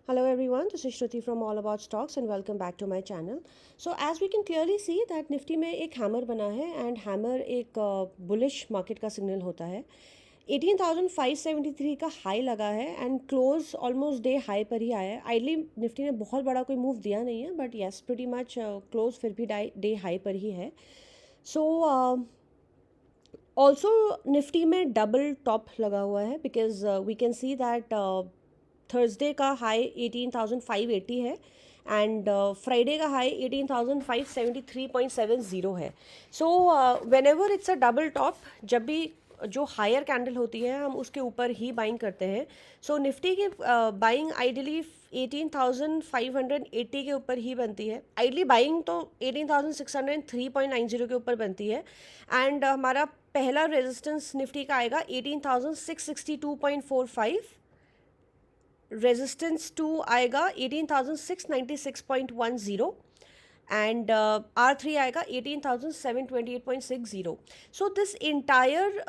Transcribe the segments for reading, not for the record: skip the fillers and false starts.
Hello everyone, this is Shruti from All About Stocks and welcome back to my channel. So as we can clearly see that Nifty में एक hammer बना है and hammer एक bullish market का signal होता है. 18,573 का high लगा है and close almost day high पर ही आया है. आइडली निफ्टी ने बहुत बड़ा कोई मूव दिया नहीं है but yes pretty much close फिर भी डे हाई पर ही है. सो ऑल्सो निफ्टी में डबल टॉप लगा हुआ है because we can see that Thursday का हाई 18,580 है एंड फ्राइडे का हाई 18,573.70 है. So whenever it's a double top, जब भी जो हायर कैंडल होती है हम उसके ऊपर ही बाइंग करते हैं. सो निफ्टी की बाइंग आइडली 18,580 के ऊपर ही बनती है. आइडली बाइंग तो 18,603.90 के ऊपर बनती है एंड हमारा पहला रेजिस्टेंस निफ्टी का आएगा 18,662.45. रेजिस्टेंस 2 आएगा 18,696.10 एंड R3 आएगा 18,728.60. So this entire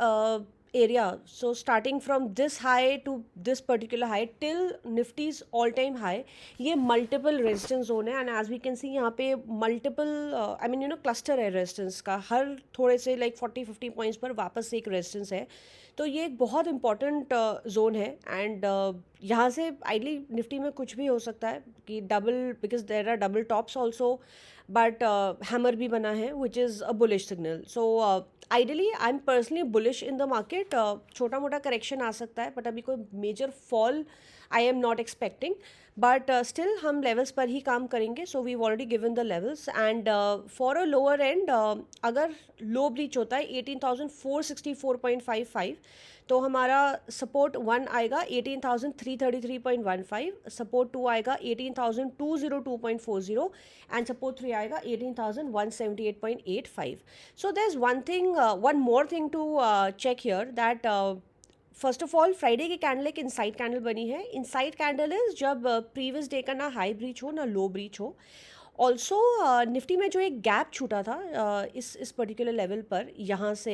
area, so starting from this high to this particular high till Nifty's all time high, ये multiple resistance zone है. and as we can see यहाँ पे multiple I mean cluster है resistance का. हर थोड़े से like 40-50 points पर वापस एक resistance है. तो ये एक बहुत इंपॉर्टेंट जोन है एंड यहाँ से आइडली निफ्टी में कुछ भी हो सकता है कि double, because there are double tops also, but hammer भी बना है which is a bullish signal. So ideally I am personally bullish in the market. छोटा मोटा करेक्शन आ सकता है बट अभी कोई major fall I am not expecting, but still हम लेवल्स पर ही काम करेंगे. So we already given the levels and for a lower end अगर लो ब्रीच होता है 18,464.55 तो हमारा सपोर्ट 1 आएगा 18,333.15, सपोर्ट 2 आएगा 18,202.40 एंड सपोर्ट 3 आएगा 18,178.85. So there is one more thing to check here that first of all Friday की candle एक इनसाइड कैंडल बनी है. इनसाइड कैंडल इज जब प्रीवियस डे का ना हाई ब्रीच हो ना लो ब्रीच हो. ऑल्सो निफ्टी में जो एक गैप छूटा था इस पर्टिकुलर लेवल पर, यहाँ से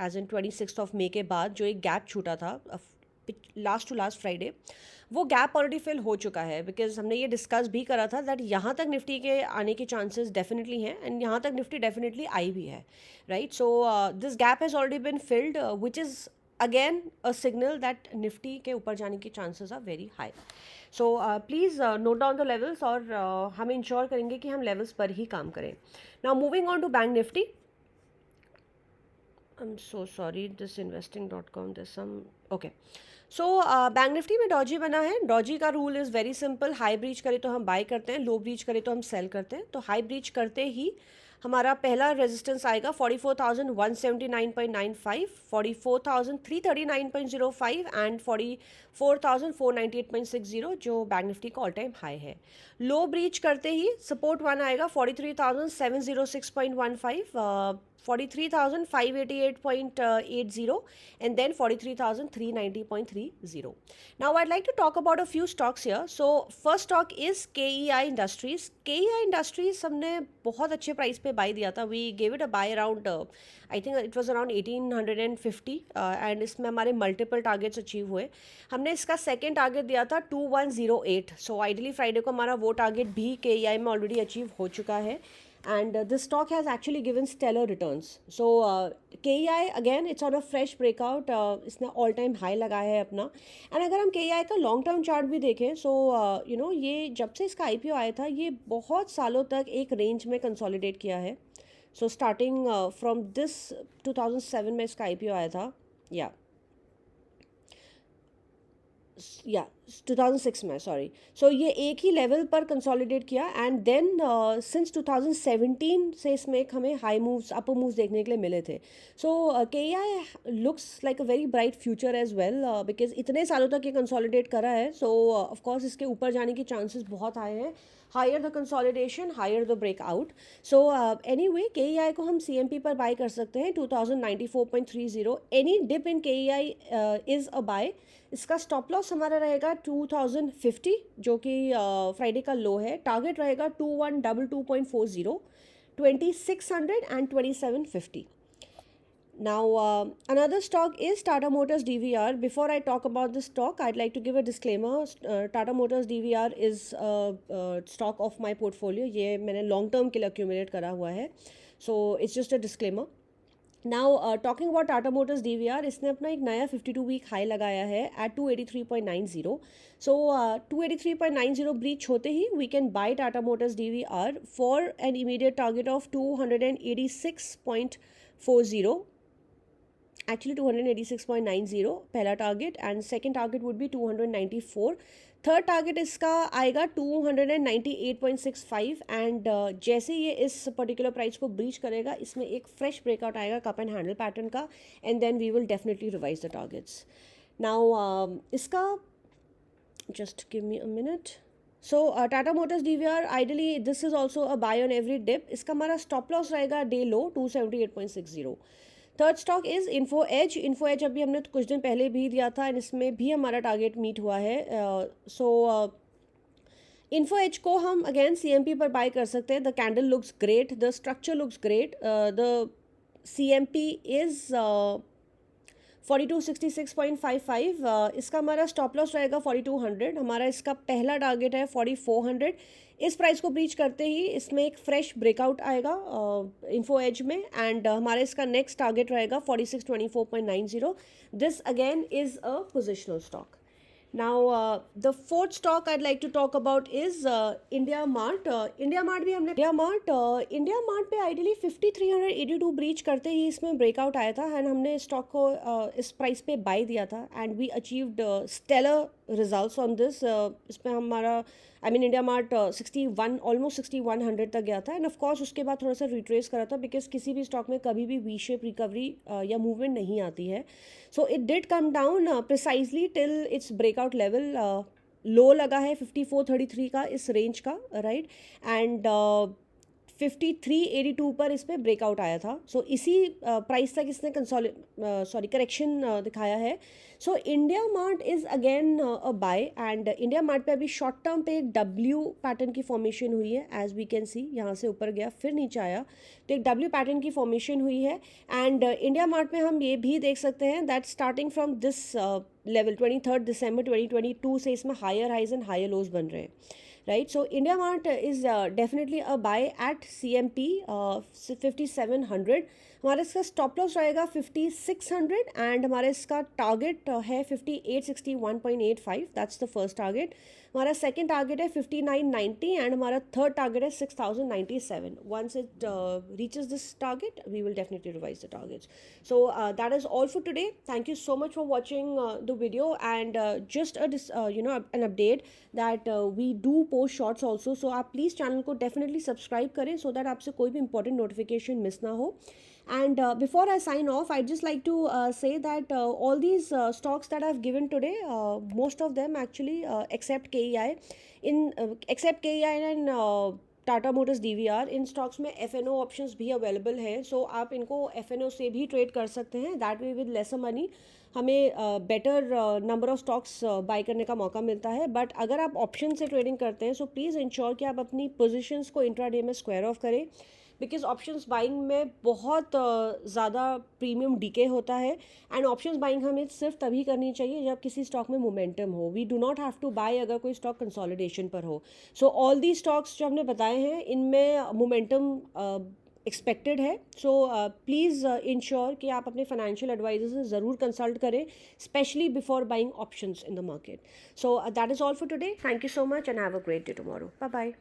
एज इन 26 मई के बाद जो एक गैप छूटा था लास्ट टू लास्ट फ्राइडे, वो गैप ऑलरेडी फिल हो चुका है. बिकॉज हमने ये डिस्कस भी करा था दैट यहाँ तक निफ्टी के आने के चांसेस डेफिनेटली हैं एंड यहाँ तक निफ्टी डेफिनेटली आई भी है, right. So this gap has already been filled which is again a signal that Nifty के ऊपर जाने के chances are very high. So please note down the levels और हम इंश्योर करेंगे कि हम लेवल्स पर ही काम करें. Now moving on to Bank Nifty. I am so sorry, this investing.com this some okay. So Bank Nifty में डॉजी बना है. डॉजी का rule is very simple. High breach करे तो हम बाय करते हैं, लो ब्रीच करे तो हम सेल करते हैं. तो हाई ब्रीच करते ही हमारा पहला रेजिस्टेंस आएगा 44,179.95, 44,339.05 एंड 44,498.60 जो बैंक निफ्टी का ऑल टाइम हाई है. लो ब्रीच करते ही सपोर्ट 1 आएगा 43,706.15, 43,588.80 and then 43,390.30. Now I'd like to talk about a few stocks here. So first stock is KEI Industries. KEI Industries हमने बहुत अच्छे प्राइस पे बाय दिया था. We gave it a buy around I think it was around 1850 and इसमें हमारे multiple targets achieve हुए. हमने इसका सेकेंड टारगेट दिया था 2108. सो आइडली फ्राइडे को हमारा वो टारगेट भी KEI में ऑलरेडी अचीव हो चुका है. And this stock has actually given stellar returns. So KEI again it's on a fresh breakout. इसने all time high लगाया है अपना. And अगर हम KEI का long term chart भी देखें, so ये जब से इसका IPO आया था ये बहुत सालों तक एक रेंज में कंसोलिडेट किया है. So starting from this 2007 में इसका IPO आया था, या 2006 में, सॉरी. सो ये एक ही लेवल पर कंसोलिडेट किया एंड देन सिंस 2017 से इसमें एक हमें हाई मूव्स, अपर मूव्स देखने के लिए मिले थे. So KEI looks like a very bright future as well because इतने सालों तक ये कंसोलिडेट करा है. सो ऑफकोर्स इसके ऊपर जाने के चांसेस बहुत आए हैं. Higher the consolidation, higher the breakout. So anyway KEI को हम CMP पर बाय कर सकते हैं 2094.30. Any dip in KEI is a buy. इसका स्टॉप लॉस हमारा रहेगा 2050 जो कि फ्राइडे का लो है. टारगेट रहेगा 2122.40, 2600 and 2750. Now, another stock is Tata Motors DVR. Before I talk about this stock, I'd like to give a disclaimer. Tata Motors DVR is stock of my portfolio. ये मैंने long term के लिए accumulate करा हुआ है. So it's just a disclaimer. Now, talking about Tata Motors DVR, इसने अपना एक नया 52 वीक हाई लगाया है at 283.90. So 283.90 ब्रीच होते ही we can buy Tata Motors DVR for an immediate target of 286.40. Actually 286.90 पहला target and second target would be 294. Third target इसका आएगा 298.65 एंड जैसे ये इस पर्टिकुलर प्राइस को ब्रीच करेगा इसमें एक फ्रेश ब्रेकआउट आएगा कप एंड हैंडल पैटर्न का and then we will definitely revise the targets. Now इसका just give me a minute. So Tata Motors DVR, ideally this is also a buy on every dip. इसका हमारा stop loss रहेगा day low 278.60. Third stock is Info Edge. Info Edge अभी हमने कुछ दिन पहले भी दिया था एंड इसमें भी हमारा टारगेट मीट हुआ है. सो इन्फो एज को हम अगेन CMP पर बाय कर सकते हैं. The candle looks great, the structure looks great. The CMP is 4266.55. इसका हमारा स्टॉप लॉस रहेगा 4200. हमारा इसका पहला टारगेट है 4400. इस प्राइस को ब्रीच करते ही इसमें एक फ्रेश ब्रेकआउट आएगा इन्फो एज में एंड हमारा इसका नेक्स्ट टारगेट रहेगा 4624.90. This again is a positional stock. Now, the fourth stock I'd like to talk about is India Mart. India Mart भी हमने India Mart पे आइडियली 5382 ब्रीच करते ही इसमें ब्रेकआउट आया था एंड हमने स्टॉक को इस प्राइस पे बाय दिया था and we achieved stellar results on this. इसमें हमारा इंडिया मार्ट 61 ऑलमोस्ट 6100 तक गया था एंड ऑफ कोर्स उसके बाद थोड़ा सा रिट्रेस करा था बिकॉज किसी भी स्टॉक में कभी भी वी शेप रिकवरी या मूवमेंट नहीं आती है. So it did come down precisely till its breakout level. Low लगा है 5433 का इस रेंज का राइट एंड 5382 पर इस पर ब्रेकआउट आया था. सो इसी प्राइस तक इसने करेक्शन दिखाया है. So India Mart is again a buy and India Mart पे अभी शॉर्ट टर्म पे एक W पैटर्न की फॉर्मेशन हुई है एज वी कैन सी. यहाँ से ऊपर गया फिर नीचे आया तो एक W पैटर्न की फॉर्मेशन हुई है एंड इंडिया मार्ट में हम ये भी देख सकते हैं that starting from this level 23 December 2022 से इसमें higher highs and higher lows बन रहे हैं right. So India Mart is definitely a buy at CMP 5700. हमारा इसका स्टॉप लॉस रहेगा 5600 एंड हमारा इसका टारगेट है 5861.85. That's the first target. हमारा सेकेंड टारगेट है 5990 एंड हमारा थर्ड टारगेट है 6097. Once it reaches this target we will definitely revise the targets. So that is all for today. Thank you so much for watching the video and just an update that we do post shorts also. सो आप please channel को definitely subscribe करें so that आपसे कोई भी important notification miss ना हो. And before I sign off, I'd just like to say that all these stocks that I've given today, most of them actually, except KEI, except KEI and Tata Motors DVR, in stocks में FNO options भी available है. सो आप इनको FNO से भी trade कर सकते हैं. That way with lesser money हमें better number of stocks buy करने का मौका मिलता है. बट अगर आप ऑप्शन से ट्रेडिंग करते हैं सो प्लीज़ इंश्योर कि आप अपनी पोजिशंस को इंट्राडे में स्क्वायर ऑफ करें बिकॉज ऑप्शंस बाइंग में बहुत ज़्यादा प्रीमियम डीके होता है एंड ऑप्शंस बाइंग हमें सिर्फ तभी करनी चाहिए जब किसी स्टॉक में मोमेंटम हो. We do not have to buy अगर कोई स्टॉक कंसोलिडेशन पर हो. सो ऑल दी स्टॉक्स जो हमने बताए हैं इनमें मोमेंटम एक्सपेक्टेड है. सो प्लीज़ इंश्योर कि आप अपने फाइनेंशियल एडवाइजर से ज़रूर कंसल्ट करें specially before buying options in the market. So that is all for today. Thank you so much and have a great day tomorrow. Bye bye.